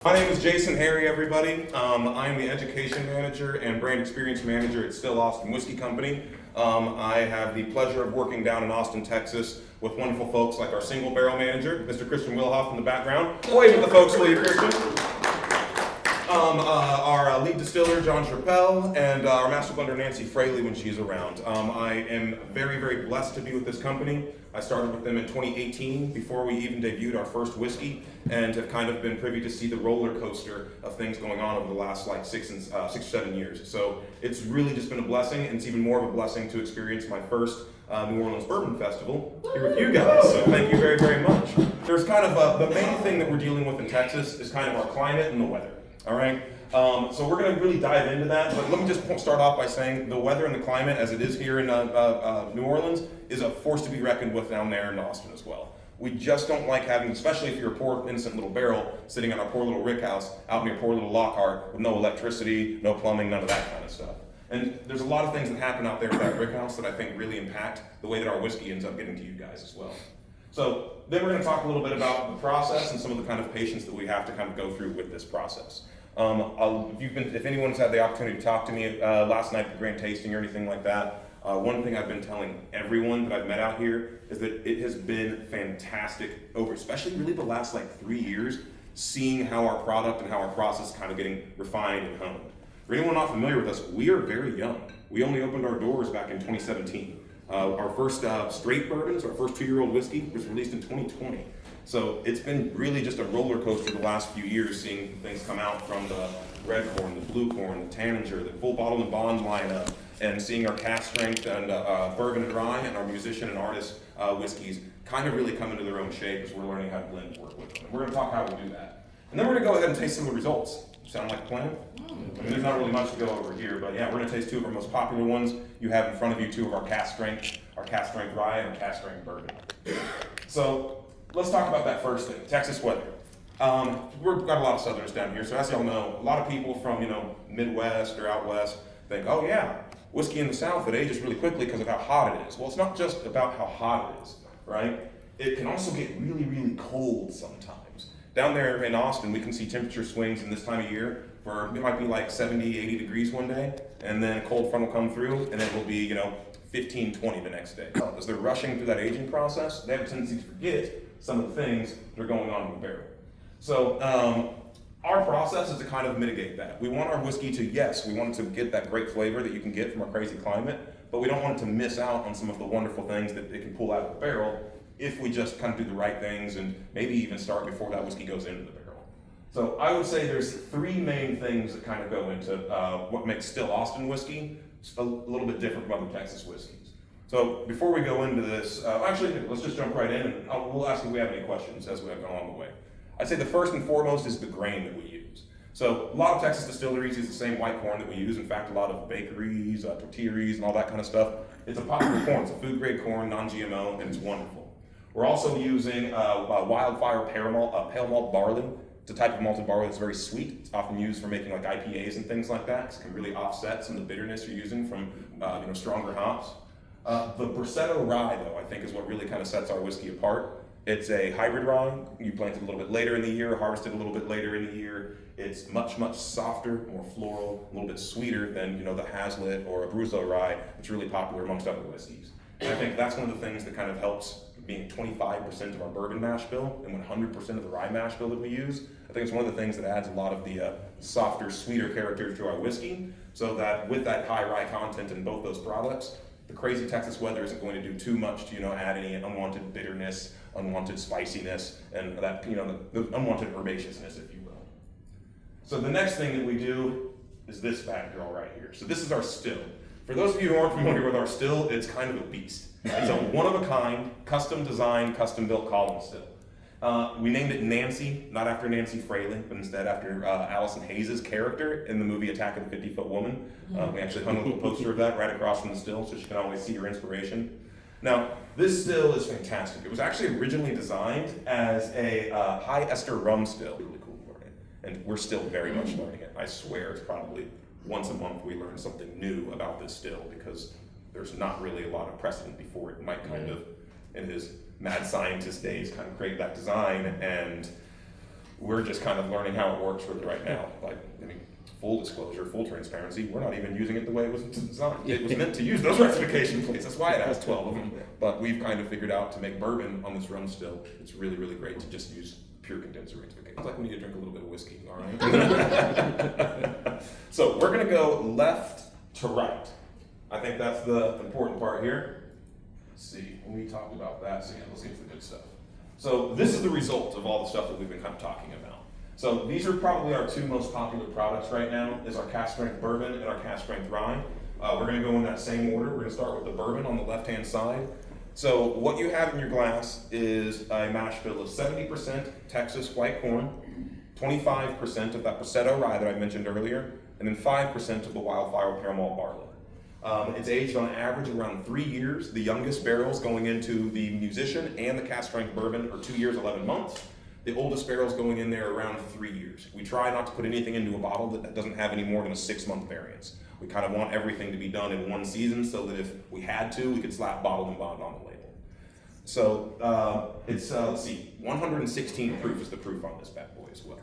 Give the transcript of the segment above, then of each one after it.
My name is Jason Harry, everybody. I'm the education manager and brand experience manager at Still Austin Whiskey Company. I have the pleasure of working down in Austin, Texas with wonderful folks like our single barrel manager, Mr. Christian Wilhoff in the background. Wave at the folks, will you, Christian? Our lead distiller, John Chappelle, and our master blender, Nancy Fraley, when she's around. I am very, very blessed to be with this company. I started with them in 2018 before we even debuted our first whiskey, and have kind of been privy to see the roller coaster of things going on over the last like 6 or 7 years. So it's really just been a blessing, and it's even more of a blessing to experience my first New Orleans Bourbon Festival here with you guys. So thank you very, very much. There's kind of the main thing that we're dealing with in Texas is kind of our climate and the weather. All right. So we're going to really dive into that, but let me just start off by saying the weather and the climate, as it is here in New Orleans, is a force to be reckoned with down there in Austin as well. We just don't like having, especially if you're a poor, innocent little barrel sitting on our poor little rick house out in your poor little Lockhart with no electricity, no plumbing, none of that kind of stuff. And there's a lot of things that happen out there with that rick house that I think really impact the way that our whiskey ends up getting to you guys as well. So then we're going to talk a little bit about the process and some of the kind of patience that we have to kind of go through with this process. If anyone's had the opportunity to talk to me last night at the grand tasting or anything like that, one thing I've been telling everyone that I've met out here is that it has been fantastic over, especially really the last like 3 years, seeing how our product and how our process is kind of getting refined and honed. For anyone not familiar with us, we are very young. We only opened our doors back in 2017. Our first straight bourbons, our first 2-year-old whiskey, was released in 2020. So it's been really just a roller coaster the last few years, seeing things come out from the red corn, the blue corn, the Tanninger, the full bottle and bond lineup, and seeing our cask strength and bourbon and rye and our musician and artist whiskeys kind of really come into their own shape as we're learning how to blend and work with them. And we're going to talk how we do that. And then we're going to go ahead and taste some of the results. Sound like a plan? I mean, there's not really much to go over here, but yeah, we're going to taste 2 of our most popular ones. You have in front of you 2 of our cask strength rye and our cask strength bourbon. So let's talk about that first thing, Texas weather. We've got a lot of Southerners down here, so as y'all know, a lot of people from Midwest or out west think, oh yeah, whiskey in the South, it ages really quickly because of how hot it is. Well, it's not just about how hot it is, right? It can also get really, really cold sometimes. Down there in Austin, we can see temperature swings in this time of year for, it might be like 70, 80 degrees one day, and then a cold front will come through, and it will be, 15, 20 the next day. As they're rushing through that aging process, they have a tendency to forget some of the things that are going on in the barrel. So our process is to kind of mitigate that. We want our whiskey to, yes, we want it to get that great flavor that you can get from our crazy climate, but we don't want it to miss out on some of the wonderful things that it can pull out of the barrel if we just kind of do the right things and maybe even start before that whiskey goes into the barrel. So I would say there's 3 main things that kind of go into what makes Still Austin whiskey a little bit different from other Texas whiskeys. So before we go into this, actually, let's just jump right in, and we'll ask if we have any questions as we go along the way. I'd say the first and foremost is the grain that we use. So a lot of Texas distilleries use the same white corn that we use. In fact, a lot of bakeries, tortilleries, and all that kind of stuff. It's a popular corn. It's a food-grade corn, non-GMO, and it's wonderful. We're also using wildfire pale malt barley. It's a type of malted barley that's very sweet. It's often used for making like IPAs and things like that. It can really offset some of the bitterness you're using from stronger hops. The Bracetto rye, though, I think is what really kind of sets our whiskey apart. It's a hybrid rye. You plant it a little bit later in the year, harvest it a little bit later in the year. It's much, much softer, more floral, a little bit sweeter than the Hazlitt or a Abruzzo rye. It's really popular amongst other whiskeys. And I think that's one of the things that kind of helps being 25% of our bourbon mash bill and 100% of the rye mash bill that we use. I think it's one of the things that adds a lot of the softer, sweeter character to our whiskey, so that with that high rye content in both those products, the crazy Texas weather isn't going to do too much to add any unwanted bitterness, unwanted spiciness, and that the unwanted herbaceousness, if you will. So the next thing that we do is this bad girl right here. So this is our still. For those of you who aren't familiar with our still, it's kind of a beast. It's a one-of-a-kind, custom-designed, custom-built column still. We named it Nancy, not after Nancy Fraley, but instead after Allison Hayes' character in the movie Attack of the 50-Foot Woman. We actually hung a little poster of that right across from the still, so she can always see her inspiration. Now, this still is fantastic. It was actually originally designed as a high ester rum still. Really cool to learn it, and we're still very much learning it. I swear it's probably once a month we learn something new about this still, because there's not really a lot of precedent before it. Mike kind of, in his mad scientist days, kind of create that design, and we're just kind of learning how it works with it right now. Like, I mean, full disclosure, full transparency, we're not even using it the way it was designed. It was meant to use those rectification plates. That's why it has 12 of them. But we've kind of figured out to make bourbon on this rum still, it's really, really great to just use pure condenser rectification. Sounds like we need to drink a little bit of whiskey, all right? So we're gonna go left to right. I think that's the important part here. Let's see, we talked about that, so yeah, let's get to the good stuff. So this is the result of all the stuff that we've been kind of talking about. So these are probably our two most popular products right now, is our cask strength bourbon and our cask strength rye. We're gonna go in that same order. We're gonna start with the bourbon on the left-hand side. So what you have in your glass is a mash bill of 70% Texas white corn, 25% of that Passetto rye that I mentioned earlier, and then 5% of the Wildfire Pale Malt barley. It's aged on average around 3 years. The youngest barrels going into the Musician and the cask strength bourbon are 2 years, 11 months. The oldest barrels going in there are around 3 years. We try not to put anything into a bottle that doesn't have any more than a 6-month variance. We kind of want everything to be done in one season so that if we had to, we could slap bottle and bond on the label. So it's, let's see, 116 proof is the proof on this bad boy as well.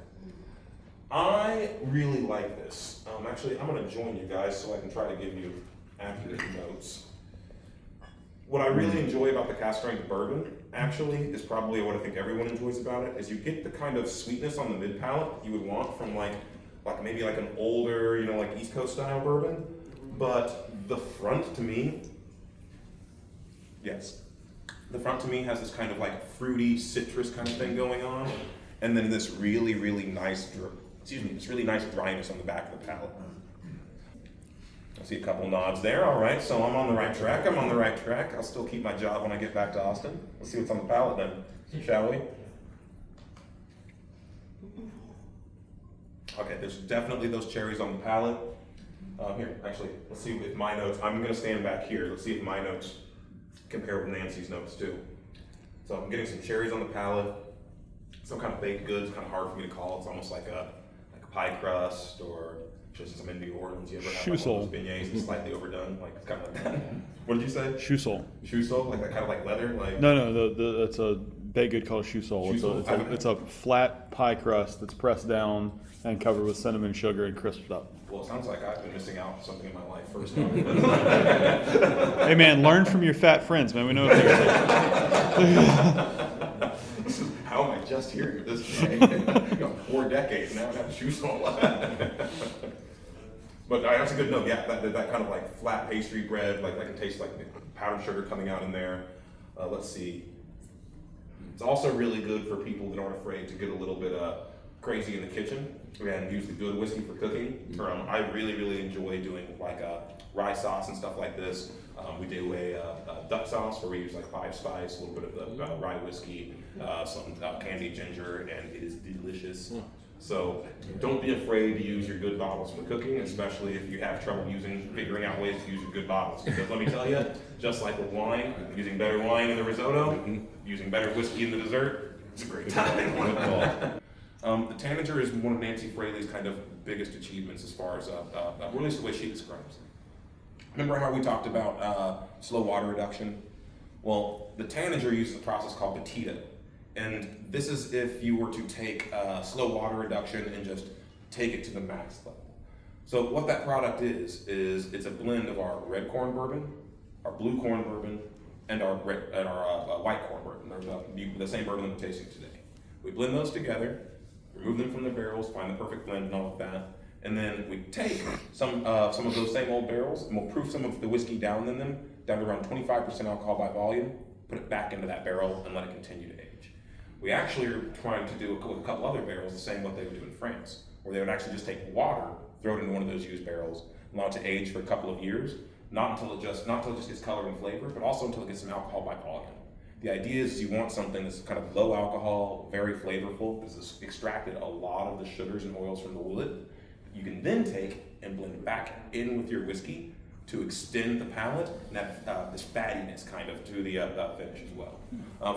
I really like this. Actually, I'm gonna join you guys so I can try to give you accurate notes. What I really enjoy about the cask strength bourbon, actually, is probably what I think everyone enjoys about it, is you get the kind of sweetness on the mid palate you would want from like maybe like an older, like East Coast style bourbon. But the front to me, yes, the front to me has this kind of like fruity citrus kind of thing going on, and then this really, really nice, this really nice dryness on the back of the palate. I see a couple nods there. All right, so I'm on the right track. I'll still keep my job when I get back to Austin. Let's see what's on the palate then, shall we? Okay, there's definitely those cherries on the palate. Here, actually, let's see if my notes, I'm gonna stand back here. Let's see if my notes compare with Nancy's notes too. So I'm getting some cherries on the palate, some kind of baked goods, kind of hard for me to call. It's almost like a pie crust, or just since I'm in New Orleans, you ever have like one of those beignets that's slightly overdone? Like, it's kind of like that. What did you say? Shoe sole. Shoe sole? Like that kind of like leather? Like No, it's a baked good called shoe sole. It's a flat pie crust that's pressed down and covered with cinnamon sugar and crisped up. Well, it sounds like I've been missing out on something in my life first. Hey man, learn from your fat friends, man. We know what they're How am I just hearing this today? 4 decades now, I have shoe sole. But that's a good note. Yeah, that kind of like flat pastry bread, like I can taste like the powdered sugar coming out in there. Let's see. It's also really good for people that aren't afraid to get a little bit crazy in the kitchen and use the good whiskey for cooking. I really, really enjoy doing like rye sauce and stuff like this. We do a duck sauce where we use like 5 spice, a little bit of the rye whiskey, some candied ginger, and it is delicious. So don't be afraid to use your good bottles for cooking, especially if you have trouble figuring out ways to use your good bottles. Because let me tell you, just like with wine, using better wine in the risotto, using better whiskey in the dessert, it's a great time. The Tanager is one of Nancy Fraley's kind of biggest achievements as far as, at least the way she describes it. Remember how we talked about slow water reduction? Well, the Tanager uses a process called Petita. And this is if you were to take slow water reduction and just take it to the max level. So what that product is it's a blend of our red corn bourbon, our blue corn bourbon, and our white corn bourbon. They're the same bourbon that we're tasting today. We blend those together, remove them from the barrels, find the perfect blend and all of that. And then we take some of those same old barrels and we'll proof some of the whiskey down in them, down to around 25% alcohol by volume, put it back into that barrel and let it continue to age. We actually are trying to do with a couple other barrels the same what they would do in France, where they would actually just take water, throw it into one of those used barrels, allow it to age for a couple of years, not until it just gets color and flavor, but also until it gets some alcohol by volume. The idea is you want something that's kind of low alcohol, very flavorful, because it's extracted a lot of the sugars and oils from the wood. You can then take and blend it back in with your whiskey to extend the palate and have this fattiness kind of to the finish as well.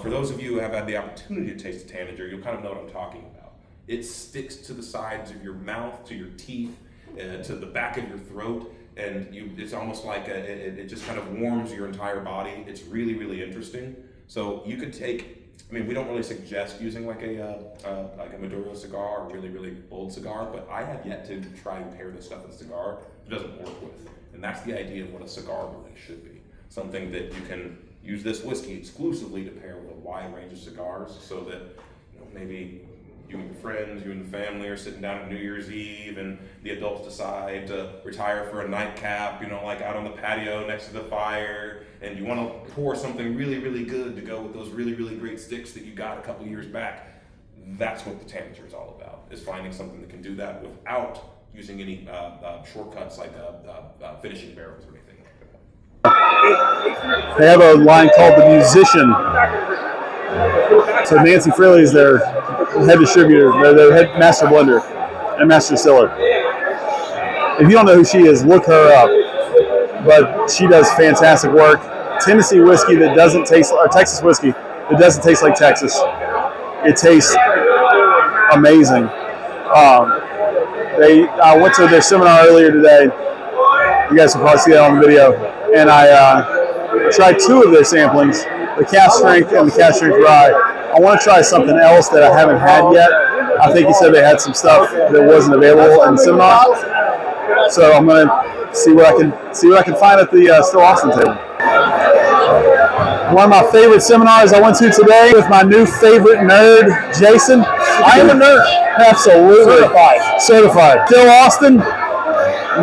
For those of you who have had the opportunity to taste the Tanager, you'll kind of know what I'm talking about. It sticks to the sides of your mouth, to your teeth, to the back of your throat, and it's almost like it just kind of warms your entire body. It's really, really interesting. So you could take I mean, we don't really suggest using like a Maduro cigar or really, really old cigar, but I have yet to try and pair this stuff with a cigar it doesn't work with. And that's the idea of what a cigar really should be. Something that you can use this whiskey exclusively to pair with a wide range of cigars so that maybe you and your friends, you and the family are sitting down at New Year's Eve and the adults decide to retire for a nightcap, like out on the patio next to the fire, and you want to pour something really, really good to go with those really, really great sticks that you got a couple years back. That's what the Tanager is all about, is finding something that can do that without using any shortcuts like finishing barrels or anything like that. They have a line called The Musician. So Nancy Fraley is their head distributor, their head master blender and master distiller. If you don't know who she is, look her up. But she does fantastic work. Tennessee whiskey that doesn't taste, or Texas whiskey that doesn't taste like Texas. It tastes amazing. I went to their seminar earlier today. You guys can probably see that on the video. And I tried 2 of their samplings. The cask strength and the cask strength rye. I want to try something else that I haven't had yet. I think he said they had some stuff that wasn't available in the seminar. So I'm going to see what I can find at the Still Austin table. One of my favorite seminars I went to today with my new favorite nerd, Jason. I am a nerd. Absolutely. Certified. Still Austin.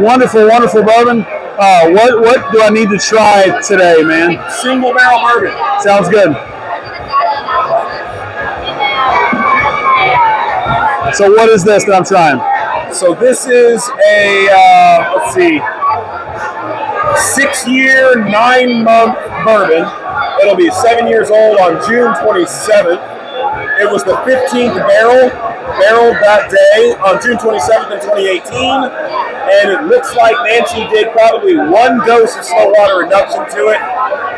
Wonderful, wonderful bourbon. What do I need to try today, man? Single barrel bourbon. Sounds good. So what is this that I'm trying? So this is a, let's see, 6-year, 9-month bourbon. It'll be 7 years old on June 27th. It was the 15th barreled that day on June 27th in 2018. And it looks like Nancy did probably 1 dose of slow water reduction to it,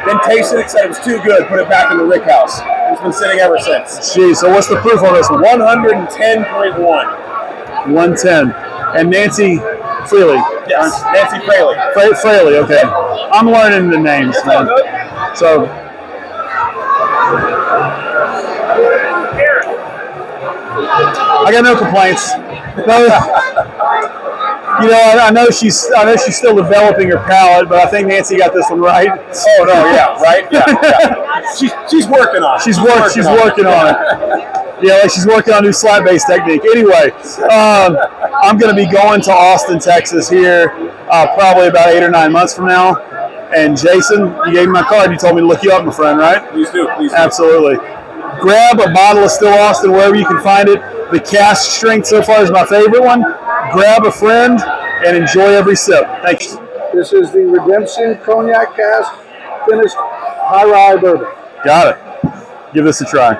then tasted it, said it was too good, put it back in the rick house. It's been sitting ever since. Geez, so what's the proof on this one? 110.1. 110. And Nancy Fraley. Yes, Nancy Fraley. Fraley, okay. I'm learning the names, man. So, I got no complaints. I know she's still developing her palate, but I think Nancy got this one right. Oh no, yeah, right, yeah. She's working on it. She's working on it. Yeah, like she's working on a new slide-based technique. Anyway, I'm going to be going to Austin, Texas here probably about 8 or 9 months from now. And Jason, you gave me my card. You told me to look you up, my friend, right? Please do. Absolutely. Grab a bottle of Still Austin wherever you can find it. The cask strength so far is my favorite one. Grab a friend and enjoy every sip. Thank you. This is the Redemption Cognac Cask Finished High Rye Bourbon. Got it. Give this a try.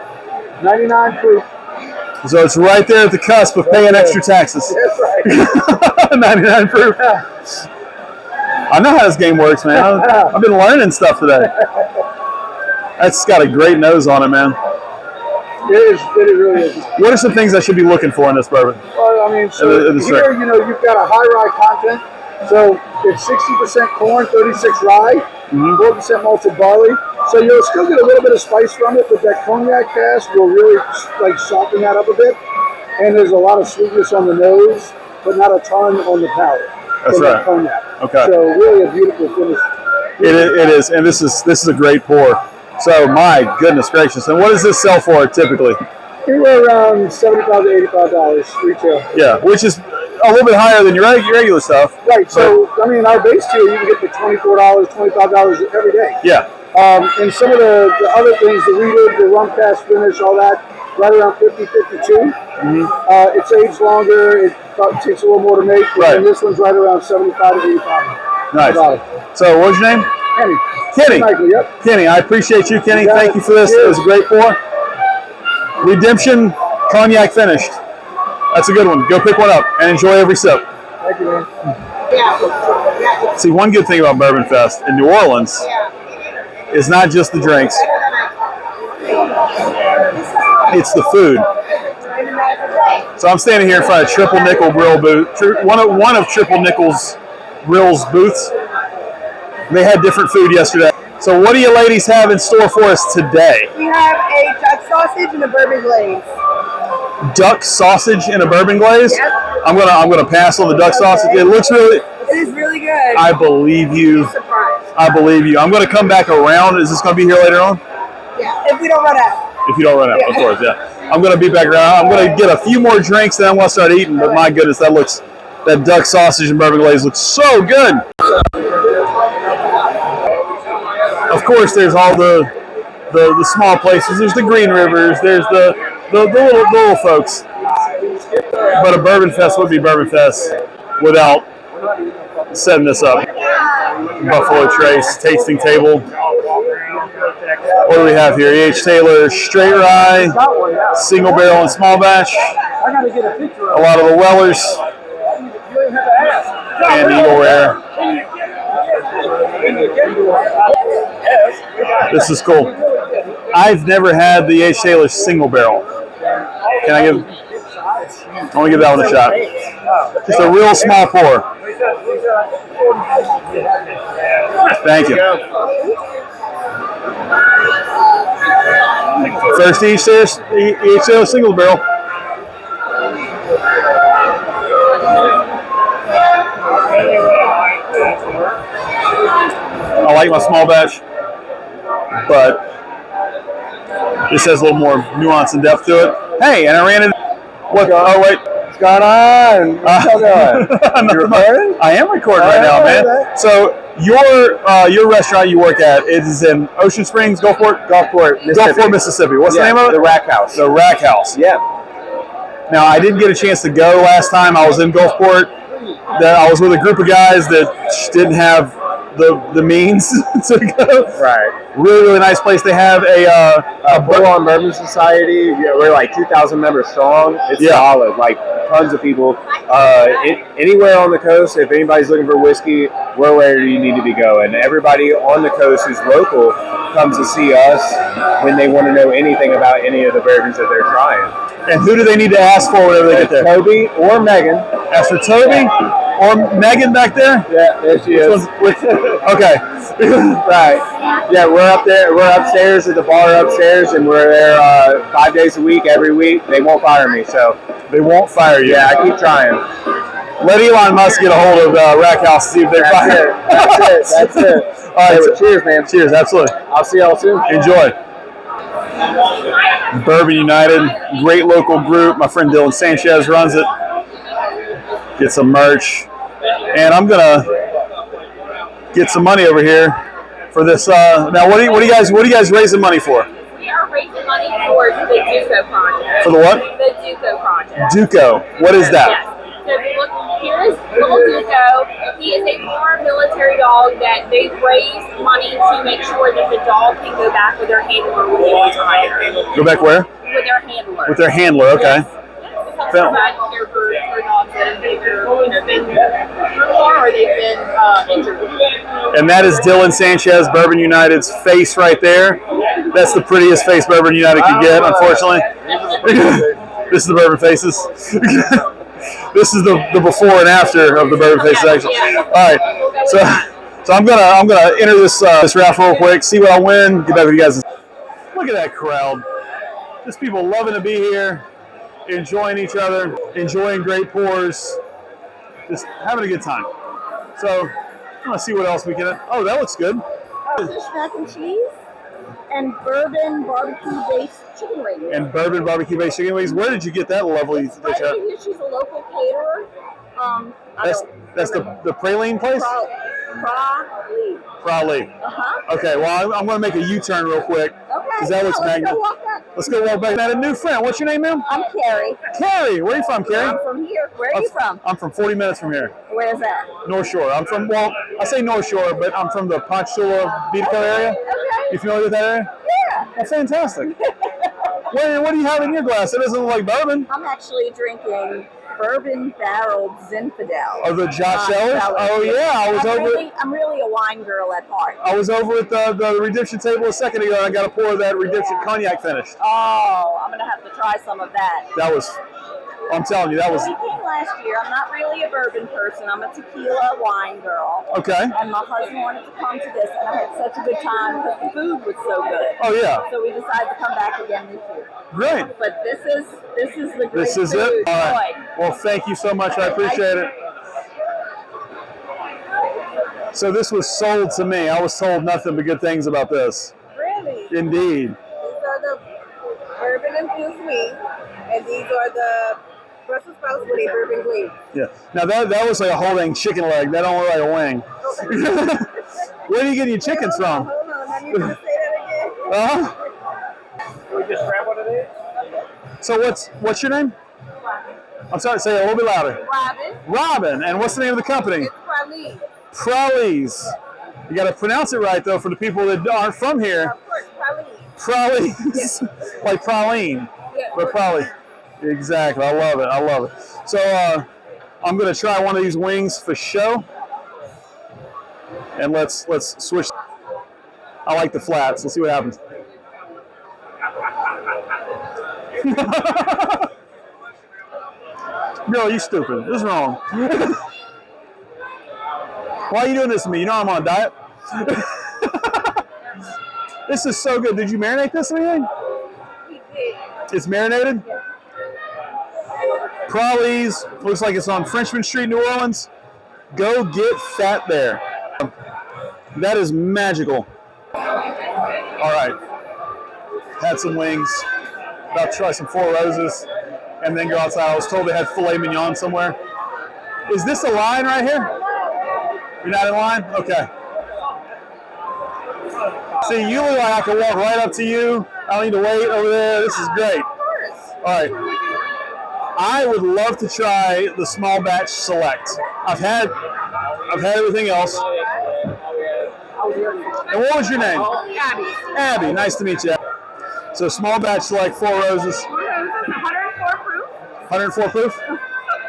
99 proof. So it's right there at the cusp of paying extra taxes. That's right. 99 proof. I know how this game works, man. I've been learning stuff today. That's got a great nose on it, man. It really is. What are some things I should be looking for in this bourbon? Well, I mean, so here, you've got a high rye content. So it's 60% corn, 36 rye, 4% malted barley. So you'll still get a little bit of spice from it, but that cognac cask will really soften that up a bit. And there's a lot of sweetness on the nose, but not a ton on the palate. That's right. Cognac. Okay. So really a beautiful finish. It is, and this is a great pour. So my goodness gracious! And what does this sell for typically? Anywhere around $75 to $85 retail. Yeah, which is a little bit higher than your regular stuff. Right. So I mean, our base tier you can get for $24, $25 every day. Yeah. And some of the other things, the weeded, the rum cast finish, all that, right around 50, 52. It's aged longer. It takes a little more to make. Right. And this one's right around 75 to 85. Nice. So what was your name? Kenny. Kenny. Yep. Kenny, I appreciate you, Kenny. Thank you for this. It was a great pour. Redemption Cognac Finished. That's a good one. Go pick one up and enjoy every sip. Thank you, man. See, one good thing about Bourbon Fest in New Orleans is not just the drinks. It's the food. So I'm standing here in front of Triple Nickel Grill booth, one of Triple Nickel's Grill's booths. They had different food yesterday. So what do you ladies have in store for us today? We have a duck sausage and a bourbon glaze. Duck sausage and a bourbon glaze? Yep. I'm gonna pass on the duck sausage. It looks really. It is really good. I believe you. Surprise. I believe you. I'm gonna come back around. Is this gonna be here later on? Yeah, if we don't run out. If you don't run out, of course, yeah. I'm gonna be back around. I'm gonna get a few more drinks, then I'm gonna start eating. But my goodness, that duck sausage and bourbon glaze looks so good. Of course, there's all the small places. There's the Green Rivers. There's the little folks. But a Bourbon Fest would be Bourbon Fest without setting this up. Buffalo Trace tasting table. What do we have here? E.H. Taylor Straight Rye, Single Barrel and Small Batch. A lot of the Wellers and Eagle Rare. This is cool. I've never had the E.H. Taylor Single Barrel. Can I want to give that one a shot. Just a real small pour. Thank you. First E.H. Taylor Single Barrel. I like my small batch, but this has a little more nuance and depth to it. Hey, and I ran it. What? Oh wait, What's going on? What's going on? You recording? I am recording right now, man. So your restaurant you work at is in Ocean Springs, Gulfport, Mississippi. What's the name of it? The Rack House. The Rack House. Yeah. Now I didn't get a chance to go last time. I was in Gulfport. I was with a group of guys that didn't have the means to go. Right. Really nice place. They have a full-on bourbon society. Yeah, we're like 2,000 members strong. It's solid. Like tons of people. Anywhere on the coast, if anybody's looking for whiskey, we're where you need to be going. Everybody on the coast who's local comes to see us when they want to know anything about any of the bourbons that they're trying. And who do they need to ask for whenever they get there? Toby or Megan. Ask for Toby or Megan back there? Yeah, there she is. Okay. Right. Yeah, we're up there. We're upstairs at the bar upstairs, and we're there 5 days a week, every week. They won't fire me, so. They won't fire you. Yeah, I keep trying. Let Elon Musk get a hold of Rack House and see if they fire. That's it. All right. Hey, cheers, man. Cheers, absolutely. I'll see y'all soon. Enjoy. Bourbon United, great local group. My friend Dylan Sanchez runs it. Get some merch. And I'm going to get some money over here for this. Now, what are you guys raising money for? We are raising money for the Duco project. For the what? The Duco project. Duco. What is that? Yes. So look, here's little Duco. He is a former military dog that they raise money to make sure that the dog can go back with their handler when they retire. Go back where? With their handler. With their handler, okay. Yes. Provide care for dogs that have either been or they've been injured. And that is Dylan Sanchez, Bourbon United's face right there. That's the prettiest face Bourbon United could get, unfortunately. This is the Bourbon Faces. This is the before and after of the Bourbon Faces, actually. All right, so I'm gonna enter this raffle real quick, see what I win, get back with you guys. Look at that crowd. Just people loving to be here, enjoying each other, enjoying great pours, just having a good time. So I'm gonna see what else we can. Oh, that looks good. Fish mac and cheese and bourbon barbecue-based chicken wings. And bourbon barbecue-based chicken wings. Where did you get that lovely dish Right at? here, she's a local caterer. That's the praline place? Probably. Uh-huh. Okay, well, I'm going to make a U-turn real quick. Okay. Because that looks magnificent. Let's go walk back. I had a new friend. What's your name, ma'am? I'm Carrie. Carrie. Where are you from, Carrie? I'm from here. Where are you from? I'm from 40 minutes from here. Where's that? North Shore. I'm from, well, I say North Shore, but I'm from the Ponchatoula, Beatico area. Okay. You familiar with that area? Yeah. That's fantastic. What do you have in your glass? It doesn't look like bourbon. I'm actually drinking bourbon barreled Zinfandel. Oh, the Josh Sellers? Oh, yeah. I'm really a wine girl at heart. I was over at the Redemption table a second ago, and I got a pour of that Redemption cognac finished. Oh, I'm going to have to try some of that. That was I'm telling you, that was We came last year. I'm not really a bourbon person. I'm a tequila wine girl. okay. And my husband wanted to come to this, and I had such a good time because the food was so good. Oh yeah. So we decided to come back again this year. Great. But this is the great This is food. it. All right. Boy. Well, thank you so much. I appreciate it. So this was sold to me. I was told nothing but good things about this. Really? Indeed. These are the bourbon infused wings, and these are the Brussels sprouts with a bourbon glaze. Yeah. Now that was like a whole dang chicken leg. That don't look like a wing. Where do you get your chickens from? Hold on, I need you to say that again. Uh-huh. We just grab one of these. So what's your name? I'm sorry, say it a little bit louder. Robin, Robin. And what's the name of the company? it's praline. Pralines. You got to pronounce it right though for the people that aren't from here. Of course, praline. Pralines. Like praline. Yeah. But probably. Exactly. I love it. I love it. So I'm going to try one of these wings for show. And let's switch. I like the flats. Let's see what happens. Girl, you stupid. What's wrong? Why are you doing this to me? You know I'm on a diet. This is so good. Did you marinate this or anything? We did. It's marinated? Prawley's. Looks like it's on Frenchman Street, New Orleans. Go get fat there. That is magical. All right. Had some wings. About to try some Four Roses. And then go outside. I was told they had filet mignon somewhere. Is this a line right here? You're not in line? Okay. See, you look like I can walk right up to you. I don't need to wait over there. This is great. All right. I would love to try the small batch select. I've had everything else. And what was your name? Abby. Abby. Nice to meet you. So small batch select, Four Roses. 104 proof. 104 proof?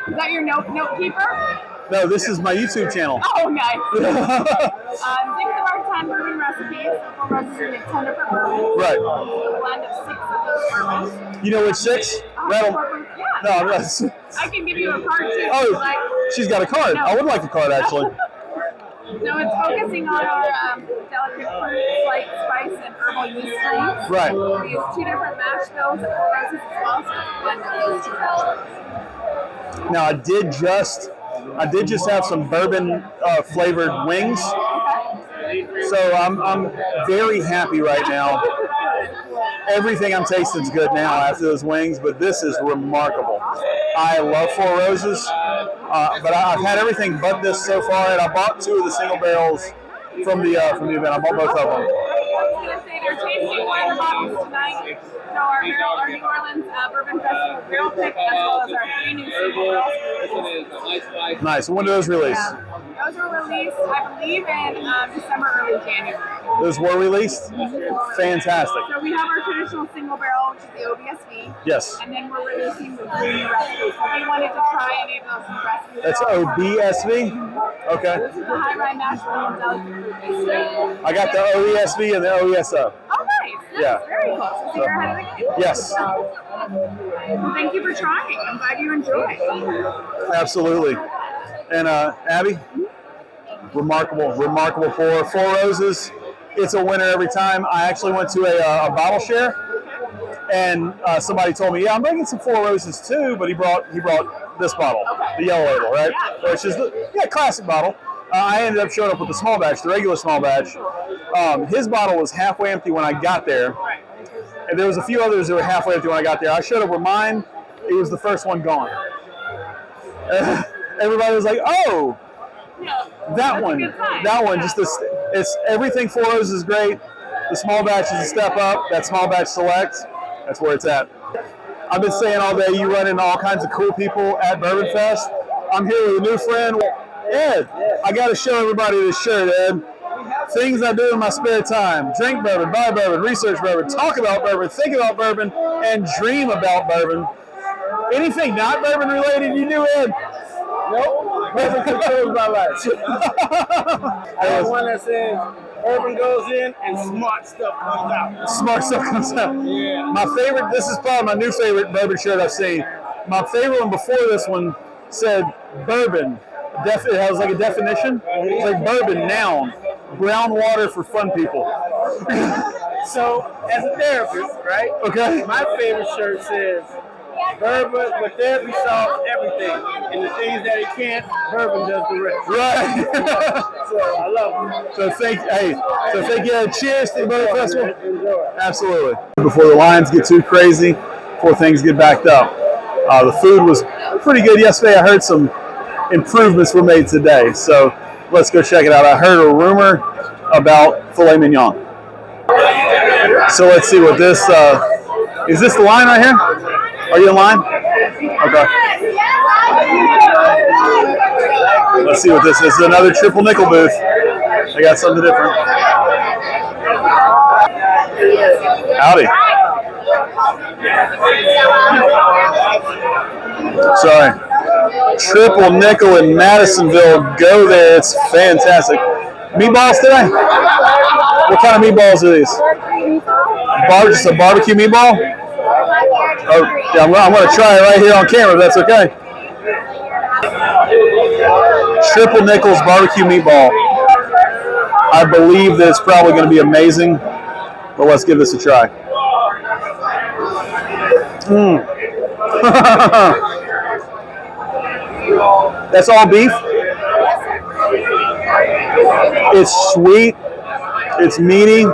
Is that your note keeper? No, this is my YouTube channel. Oh, nice. 6 of our 10 bourbon recipes. So Four Roses are make 10 different bourbons. Right. A blend of 6 of those bourbons. You know which 6? Rattle. 104 proof. Yeah. No, that's. I can give you a card too. Oh, Like, she's got a card. I would like a card actually. so it's focusing on our delicate fruit, slight spice, and herbal yeast strains. Right. We use 2 different mash bills at Four Roses as well, so it's a blend of those 2 mash bills. Now I did just have some bourbon flavored wings, so I'm very happy right now. Everything I'm tasting is good now after those wings, but this is remarkable. I love Four Roses, but I've had everything but this so far, and I bought 2 of the single barrels from the event. I bought both of them. I was going to say they're tasting one of the bottles tonight. So our New Orleans Bourbon Festival barrel pick, as well as our 3 new single barrels. Nice. When do those release? Those were released, I believe, in December, early January. Those were released? Fantastic. So we have our traditional single barrel, which is the OBSV. Yes. And then we're releasing the 3 new recipes. So we wanted to try any of those new recipes. That's OBSV? Okay. This is the high rye mash bill and delicate fruit based. I got the OESV and the OESO. Oh, nice. That's Yeah. very cool. So you're ahead of the game. Yes. Well, thank you for trying. I'm glad you enjoyed. Absolutely. And Abby, remarkable pour. Four Roses, it's a winner every time. I actually went to a bottle share, and somebody told me, yeah, I'm bringing some Four Roses too, but he brought this bottle, the yellow label, right? Which is the classic bottle. I ended up showing up with the small batch, the regular small batch. His bottle was halfway empty when I got there, and there was a few others that were halfway empty when I got there. I showed up with mine. It was the first one gone. Everybody was like, "Oh, that one, just it's everything." Four Roses is great. The small batch is a step up. That small batch select, that's where it's at. I've been saying all day, you run into all kinds of cool people at Bourbon Fest. I'm here with a new friend, Ed. I got to show everybody this shirt, Ed. Things I do in my spare time: drink bourbon, buy bourbon, research bourbon, talk about bourbon, think about bourbon, and dream about bourbon. Anything not bourbon related you do, Ed? Nope. Bourbon controls my life. I have one that says bourbon goes in and smart stuff comes out. Smart stuff comes out. Yeah. My favorite, this is probably my new favorite bourbon shirt I've seen. My favorite one before this one said bourbon. It has like a definition. It's like bourbon, noun. Brown water for fun people. So, as a therapist, right? Okay. My favorite shirt says, bourbon, but therapy solves everything. And the things that it can't, bourbon does the rest. Right. So, I love it. So thank you. Cheers to the Bourbon Festival. Enjoy. Absolutely. Before the lines get too crazy, before things get backed up. The food was pretty good yesterday. I heard some improvements were made today. So let's go check it out. I heard a rumor about filet mignon. So let's see what this, is this the line right here? Are you in line? Okay. Let's see what this is. This is another triple nickel booth. They got something different. Howdy. Sorry. Triple nickel in Madisonville. Go there. It's fantastic. Meatballs today? What kind of meatballs are these? Just a barbecue meatball? Oh, yeah, I'm going to try it right here on camera if that's okay. Triple Nickels barbecue meatball. I believe that it's probably going to be amazing, but let's give this a try. That's all beef? It's sweet. It's meaty.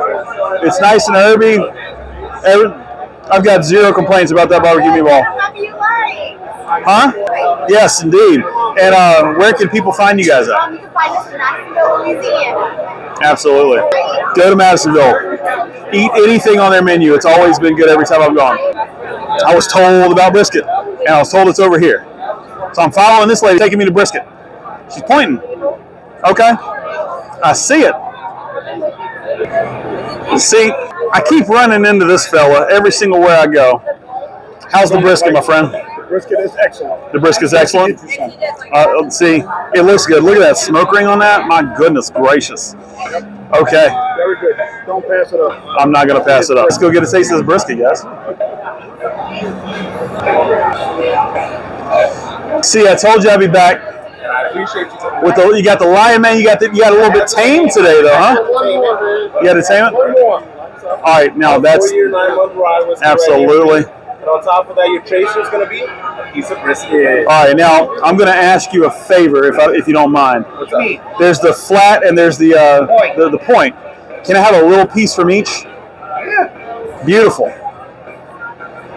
It's nice and herby. I've got zero complaints about that barbecue meatball. Huh? Yes, indeed. And where can people find you guys at? You can find us in Madisonville, Louisiana. Absolutely. Go to Madisonville. Eat anything on their menu. It's always been good every time I've gone. I was told about brisket, and I was told it's over here. So I'm following this lady, taking me to brisket. She's pointing. Okay. I see it. See, I keep running into this fella every single where I go. How's the brisket, my friend? The brisket is excellent. The brisket's excellent? Let's see. It looks good. Look at that smoke ring on that. My goodness gracious. Okay. Very good. Don't pass it up. I'm not going to pass it up. Let's go get a taste of this brisket, guys. See, I told you I'd be back. I appreciate you. You got the lion, man. You got a little bit tame today, though, huh? You got to tame it? One more. All right, now that's 4-year, 9-month ride with absolutely. And on top of that, your chaser is going to be a piece of brisket. All right, now I'm going to ask you a favor, if you don't mind. What's up? There's the flat and there's the point. Can I have a little piece from each? Yeah. Beautiful.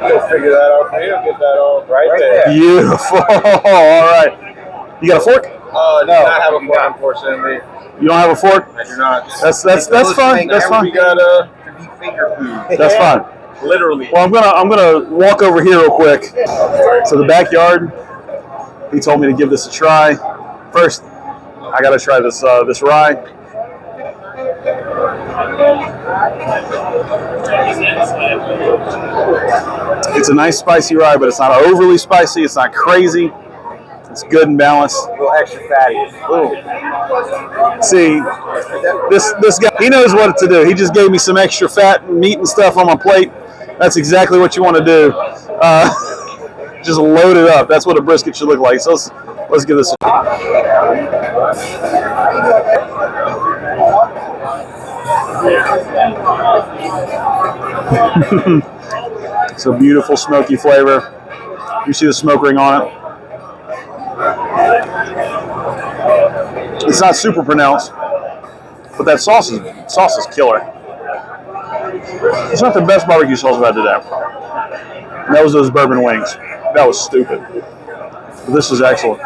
We'll figure that out for you. Get that all right there. Beautiful. All right. You got a fork? No, do not have a fork, unfortunately. You don't have a fork? I do not. That's fine. That's fine. We got to be finger food. That's fine. Literally. Well, I'm gonna walk over here real quick. So the backyard. He told me to give this a try. First, I gotta try this rye. It's a nice spicy rye, but it's not overly spicy. It's not crazy. It's good and balanced. A little extra fatty. Ooh. See, this guy, he knows what to do. He just gave me some extra fat and meat and stuff on my plate. That's exactly what you want to do. Just load it up. That's what a brisket should look like. So let's give this a try. It's a beautiful smoky flavor. You see the smoke ring on it. It's not super pronounced, but that sauce is killer. It's not the best barbecue sauce I've had today. That was those bourbon wings. That was stupid. But this is excellent.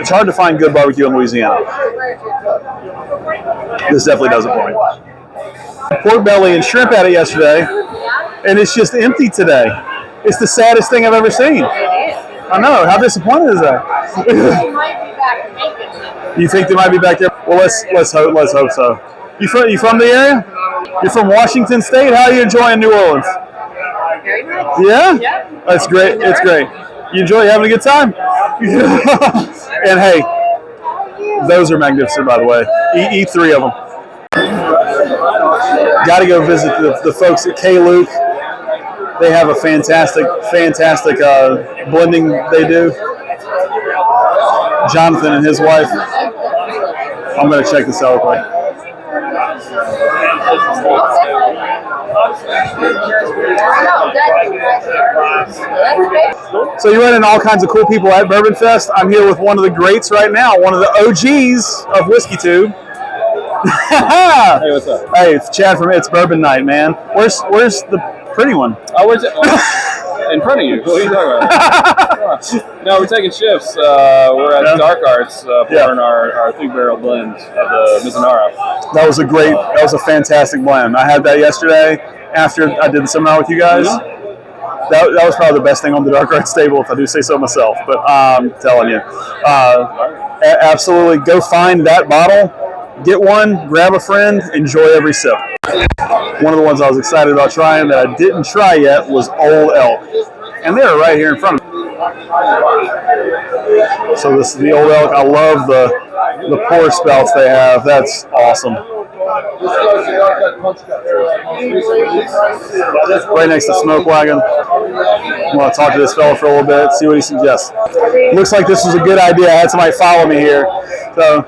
It's hard to find good barbecue in Louisiana. This definitely does it for me. Pork belly and shrimp had it yesterday, and it's just empty today. It's the saddest thing I've ever seen. I know. How disappointed is that? You think they might be back there? Well, let's hope so. You from the area? You're from Washington State. How are you enjoying New Orleans? Very much. Yeah? Yep. That's great. It's great. You enjoy having a good time? And hey, those are magnificent, by the way. Eat 3 of them. Got to go visit the folks at K. Luke. They have a fantastic blending they do. Jonathan and his wife. I'm going to check this out real quick. So you run into all kinds of cool people at Bourbon Fest. I'm here with one of the greats right now, one of the OGs of Whiskey Tube. Hey, what's up? Hey, it's Chad from It's Bourbon Night, man. Where's the pretty one? Oh, where's it? In front of you. What are you talking about? No, we're taking shifts. We're at Dark Arts pouring our 3-barrel blend of the Mizunara. That was a fantastic blend. I had that yesterday after I did the seminar with you guys. That was probably the best thing on the Dark Arts table, if I do say so myself. But I'm telling you, absolutely go find that bottle, get one, grab a friend, enjoy every sip. One of the ones I was excited about trying that I didn't try yet was Old Elk. And they're right here in front of me. So this is the Old Elk. I love the pour spouts they have. That's awesome. Right next to Smoke Wagon. I'm going to talk to this fellow for a little bit, see what he suggests. Looks like this was a good idea. I had somebody follow me here. So,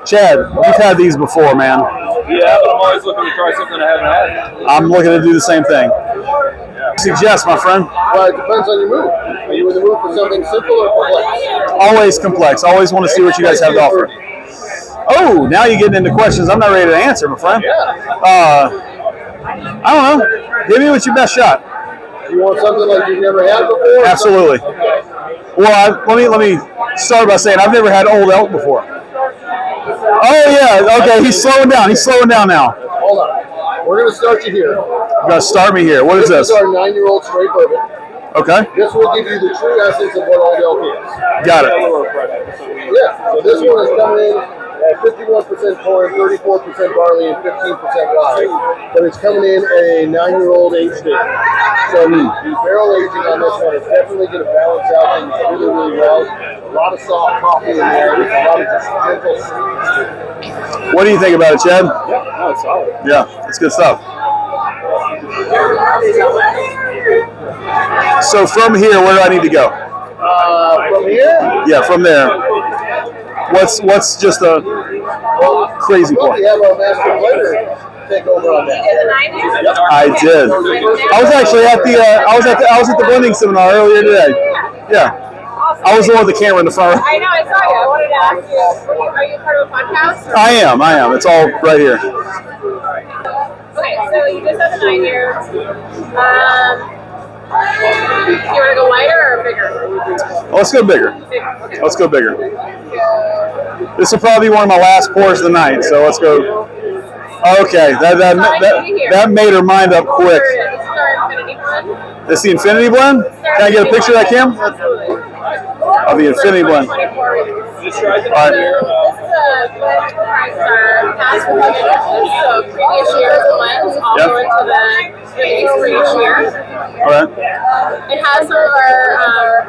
Chad, you've had these before, man. Yeah, but I'm always looking to try something I haven't had. I'm looking to do the same thing. Suggest, my friend. Well, it depends on your mood. Are you in the mood for something simple or complex? Always complex. Always want to see what you guys have to offer. Oh, now you're getting into questions I'm not ready to answer, my friend. I don't know. Give me what's your best shot. You want something like you've never had before? Absolutely. Well, let me start by saying I've never had Old Elk before. Oh yeah. Okay, he's slowing down. He's slowing down now. Hold on. We're going to start you here. You're going to start me here. What is this? This is our 9-year-old straight bourbon. Okay. This will give you the true essence of what Old Elk is. Got it. Yeah. So this one is coming in at 51% corn, 34% barley, and 15% rye. But it's coming in at a 9-year-old age date. So the barrel aging on this one is definitely going to balance out things really, really well. A lot of soft coffee in there. There's a lot of just gentle sweetness to it. What do you think about it, Chad? Yeah, no, it's solid. Yeah, it's good stuff. So from here, where do I need to go? From here? Yeah, from there. What's just a crazy point? We have our master blender take over on that. I did. I was actually at the I was at the blending seminar earlier today. Yeah. I was the one with the camera in the front. I know, I saw you. I wanted to ask you, are you part of a podcast? I am. It's all right here. Okay, so you just have the 9 years. You want to go lighter or bigger? Let's go bigger. Okay. Let's go bigger. This will probably be one of my last pours of the night, so let's go. Okay, that made her mind up quick. This is our Infinity Blend. This is the Infinity Blend? Can I get a picture of that, Kim? Absolutely. Of the Infinity Blend. All right. This is a blend price our past blends, so previous year's blends all go into the base for each year. All right. It has some of our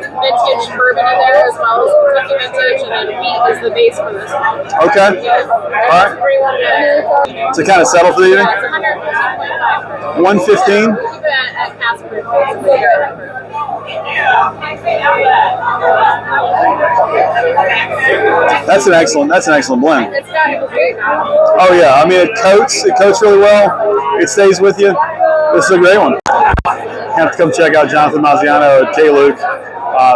vintage bourbon in there as well as Kentucky vintage, and then wheat is the base for this one. Okay. All right. To kind of settle for the evening? Yeah, it's 115? 115.5. Keep it at Casper. That's an excellent blend. It's got great. Oh yeah, I mean it coats really well. It stays with you. This is a great one. You have to come check out Jonathan Mazziano at K-Luke.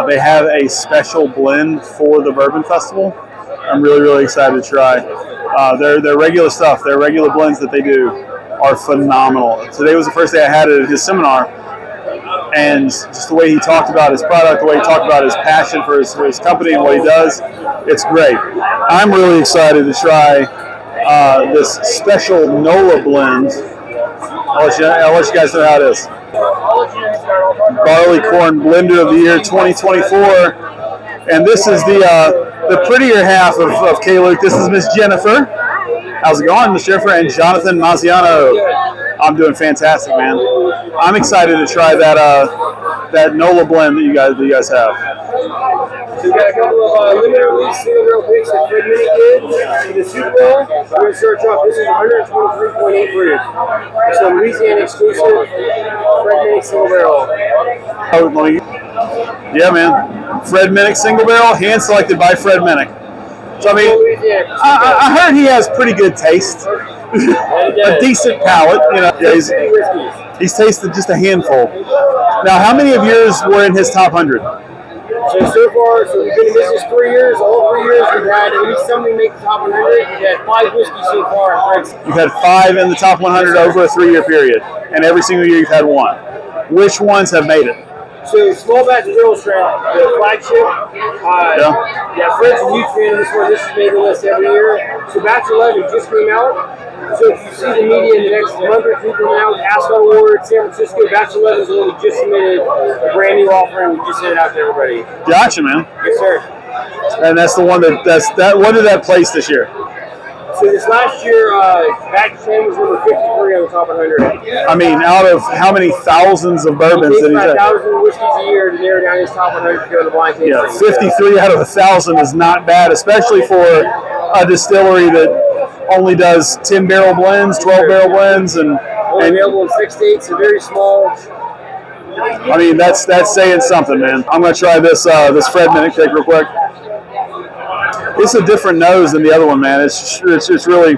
They have a special blend for the Bourbon Festival. I'm really excited to try. Their regular stuff, their regular blends that they do are phenomenal. Today was the first day I had it at his seminar, and just the way he talked about his product, the way he talked about his passion for his company and what he does, it's great. I'm really excited to try this special NOLA blend. I'll let you guys know how it is. Barley Corn Blender of the Year 2024, and this is the prettier half of K-Luke. This is Miss Jennifer. How's it going, Miss Jennifer? And Jonathan Mazziano. I'm doing fantastic, man. I'm excited to try that NOLA blend that you guys have. So we got a couple of limited release single barrel picks that Fred Minnick did for the Super Bowl. We're going to search off. This is 123.8 proof. It's a Louisiana exclusive Fred Minnick single barrel. Yeah, man. Fred Minnick single barrel, hand selected by Fred Minnick. So I mean, I heard he has pretty good taste, a decent palate. You know, yeah, he's tasted just a handful. Now, how many of yours were in his top 100? So far, we've been in business 3 years. All 3 years we've had at least somebody make the top 100. We've had 5 whiskeys so far. You've had 5 in the top 100 over a 3-year period, and every single year you've had 1. Which ones have made it? So Small Batch Barrel Strap, the flagship. Yeah, Fred's a huge fan of this one. This has made the list every year. So Batch 11 just came out. So if you see the media in the next month or two coming out, Ascot Awards, San Francisco, Batch 11 is the one we just submitted a brand new offering. We just sent it out to everybody. Gotcha, man. Yes, sir. And that's the one that what did that place this year? So this last year, Batch 10 was number 53 on the top 100. I mean, out of how many thousands of bourbons did he take? 1,000 whiskeys a year to narrow down his top 100 to go to the blind tasting. Yeah, 53 out of 1,000 is not bad, especially for a distillery that only does 10 barrel blends, 12 barrel blends, and available in 6 states, so very small. I mean, that's saying something, man. I'm gonna try this Fred Minnick cake real quick. It's a different nose than the other one, man. It's really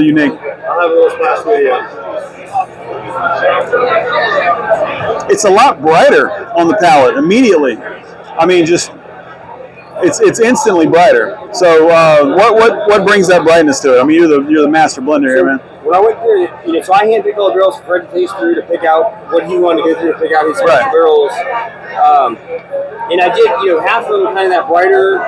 unique. I'll have a little splash with you. It's a lot brighter on the palate immediately. I mean, just it's instantly brighter. So what brings that brightness to it? I mean, you're the master blender here, man. When I went through, so I handpicked all the barrels for Fred to taste through to pick out what he wanted to go through to pick out his barrels. And I did, half of them kind of that brighter,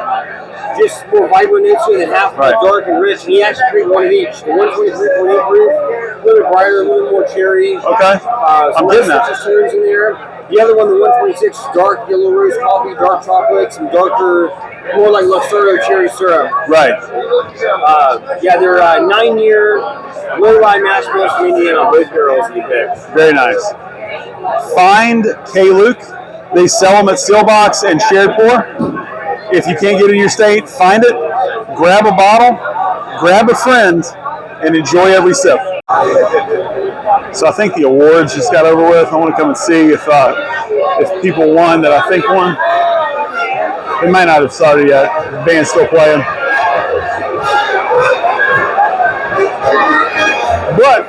just more vibrant notes, and then half dark and rich. And he actually created one of each. The 123.8 proof, a little bit brighter, a little more cherry. Okay, I'm getting that. Some in there. The other one, the 126, dark yellow rose coffee, dark chocolate, some darker, more like Lucero cherry syrup. Right. They're 9-year low rye mash bills from Indiana on both barrels that you picked. Very nice. Find K-Luke. They sell them at Steelbox and Shared Pour. If you can't get it in your state, find it, grab a bottle, grab a friend, and enjoy every sip. So I think the awards just got over with. I want to come and see if people won that I think won. It might not have started yet. The band's still playing. But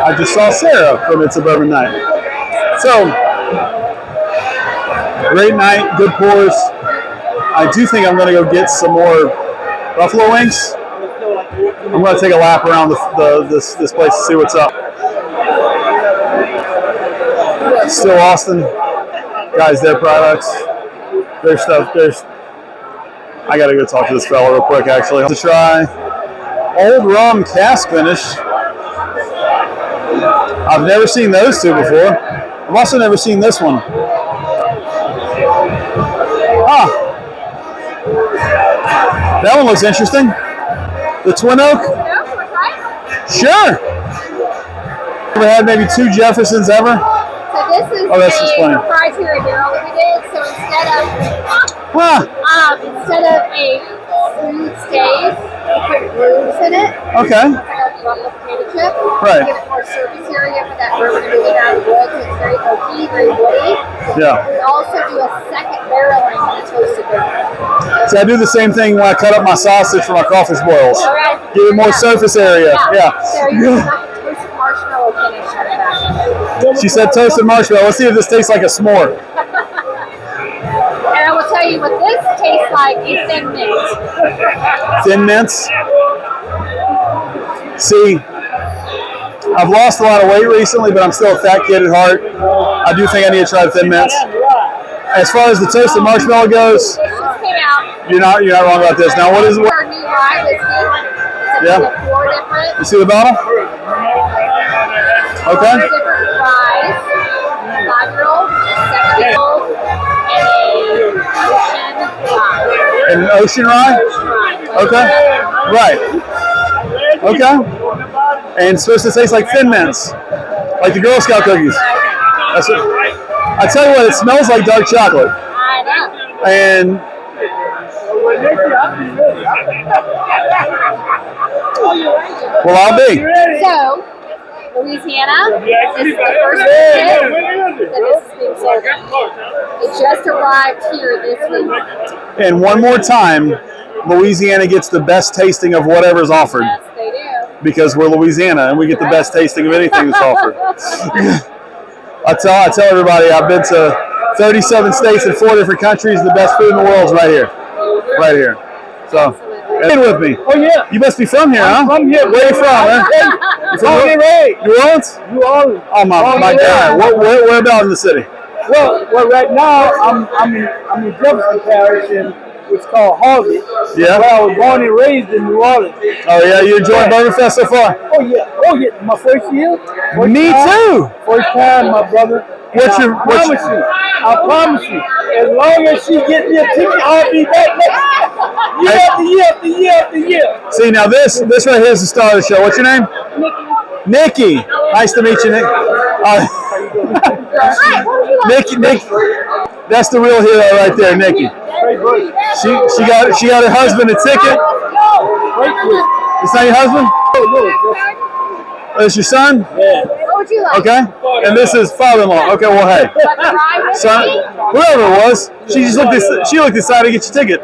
I just saw Sarah from It's a Bourbon Night. So, great night, good pours. I do think I'm going to go get some more buffalo wings. I'm going to take a lap around this place to see what's up. Still Austin. Guys, their products, their stuff, I got to go talk to this fella real quick, actually. To try Old Rum Cask Finish. I've never seen those two before. I've also never seen this one. That one looks interesting. The Twin Oak? Sure. Ever had maybe 2 Jeffersons ever? So this is a proprietary barrel that we did. So instead of a food stage, we put grooves in it. Okay. Like a potato chip. Right. To give it more surface area for that bourbon to move out of the wood. So it's very oaky, very woody. Yeah. We also do a second barreling on the toasted bourbon. So I do the same thing when I cut up my sausage for my crawfish boils. Right. Give it more surface area. Yeah. So you have a toasted marshmallow finish on the back. She said toasted marshmallow. Let's see if this tastes like a s'more. And I will tell you what this tastes like is thin mint. Thin mints. See, I've lost a lot of weight recently, but I'm still a fat kid at heart. I do think I need to try the thin mints. As far as the toasted marshmallow goes, you're not wrong about this. Now, what is it? Our new rye whiskey. Yeah. 4 different. You see the bottle? Okay. 4 different ryes. 5-year-old, 7-year-old, and an ocean rye. An ocean rye? Okay. Right. Okay. And it's supposed to taste like Thin Mints, like the Girl Scout cookies. That's it. I tell you what, it smells like dark chocolate. I know. And well, I'll be. So, Louisiana is the first kit that this is being sold in. It just arrived here this week. And one more time, Louisiana gets the best tasting of whatever's offered. Yes, they do. Because we're Louisiana and we get the best tasting of anything that's offered. I tell everybody I've been to 37 states and 4 different countries. The best food in the world is right here. Right here. So, stay with me. Oh yeah. You must be from here, huh? From here. Where are you from, man? You from New Orleans? New Orleans. Oh my God. Where about in the city? Well, right now I'm in Jefferson Parish, and it's called Harvey. Yeah. Well, I was born and raised in New Orleans. Oh yeah, you enjoying Bourbon Fest so far? Oh yeah. My first year. Me too. First time, my brother. I promise you, as long as she gets me a ticket, I'll be back next year after year after year. See, now this right here is the star of the show. What's your name? Nikki. Nice to meet you, Nick. Nikki. That's the real hero right there, Nikki. She got her husband a ticket. It's not your husband? Oh, it's your son? Yeah. What would you like? Okay. And this is father-in-law. Okay, well, hey. Son, whoever it was, she looked excited to get your ticket.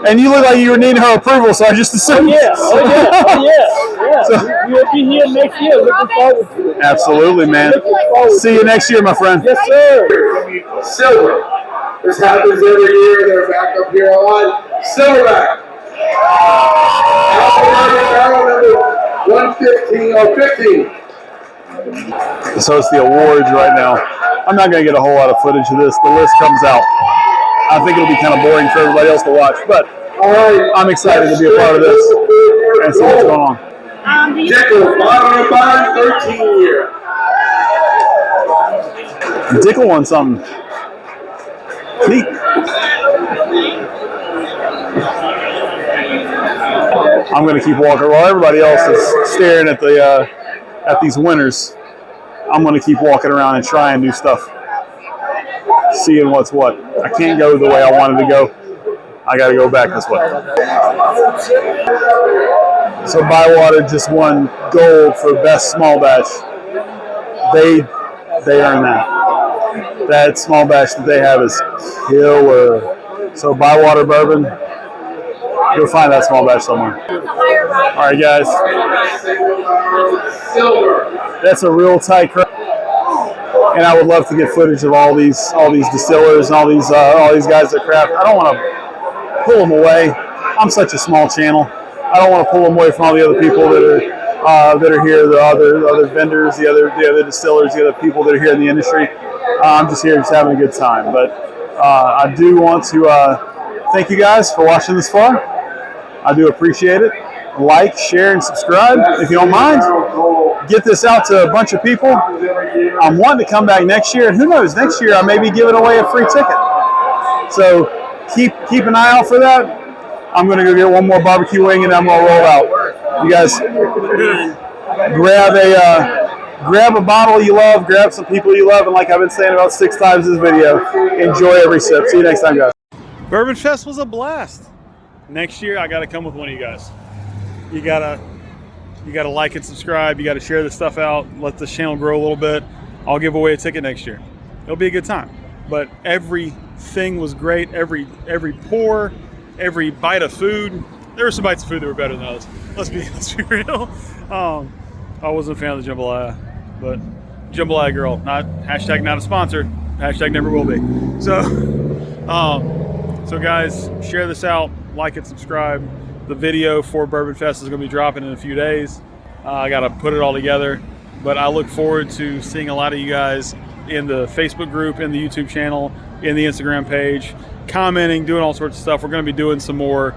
And you look like you were needing her approval, so I just assumed. Yeah. So, we'll be here next year. Looking forward to it. Absolutely, man. See you next year, my friend. Yes, sir. Silver. This happens every year. They're back up here on Silverback. Barrel number 115 or 15. So it's the awards right now. I'm not going to get a whole lot of footage of this. The list comes out. I think it'll be kind of boring for everybody else to watch, but I'm excited to be a part of this and see what's going on. Dickel, bottom of bottom, 13 year. Dickel won something. Neat. I'm going to keep walking while everybody else is staring at these winners. I'm going to keep walking around and trying new stuff, seeing what's what. I can't go the way I wanted to go. I got to go back this way. So Bywater just won gold for best small batch. They earned that. That small batch that they have is killer. So Bywater Bourbon, you'll find that small batch somewhere. All right, guys. That's a real tight crowd, and I would love to get footage of all these distillers and all these guys that craft. I don't want to pull them away. I'm such a small channel. I don't want to pull them away from all the other people that are here, the other vendors, the other distillers, the other people that are here in the industry. I'm just here, just having a good time. But I do want to thank you guys for watching this far. I do appreciate it. Like, share, and subscribe if you don't mind. Get this out to a bunch of people. I'm wanting to come back next year, and who knows, next year I may be giving away a free ticket. So keep an eye out for that. I'm going to go get one more barbecue wing, and I'm going to roll out. You guys grab a bottle you love, grab some people you love, and like I've been saying about 6 times in this video, enjoy every sip. See you next time, guys. Bourbon Fest was a blast. Next year, I got to come with one of you guys. You gotta like and subscribe. You gotta share this stuff out. Let this channel grow a little bit. I'll give away a ticket next year. It'll be a good time. But everything was great. Every pour, every bite of food. There were some bites of food that were better than others. Let's be real. I wasn't a fan of the jambalaya, but jambalaya girl. Not a sponsor. Never will be. So guys, share this out. Like and subscribe. The video for Bourbon Fest is going to be dropping in a few days. I got to put it all together, but I look forward to seeing a lot of you guys in the Facebook group, in the YouTube channel, in the Instagram page, commenting, doing all sorts of stuff. We're going to be doing some more,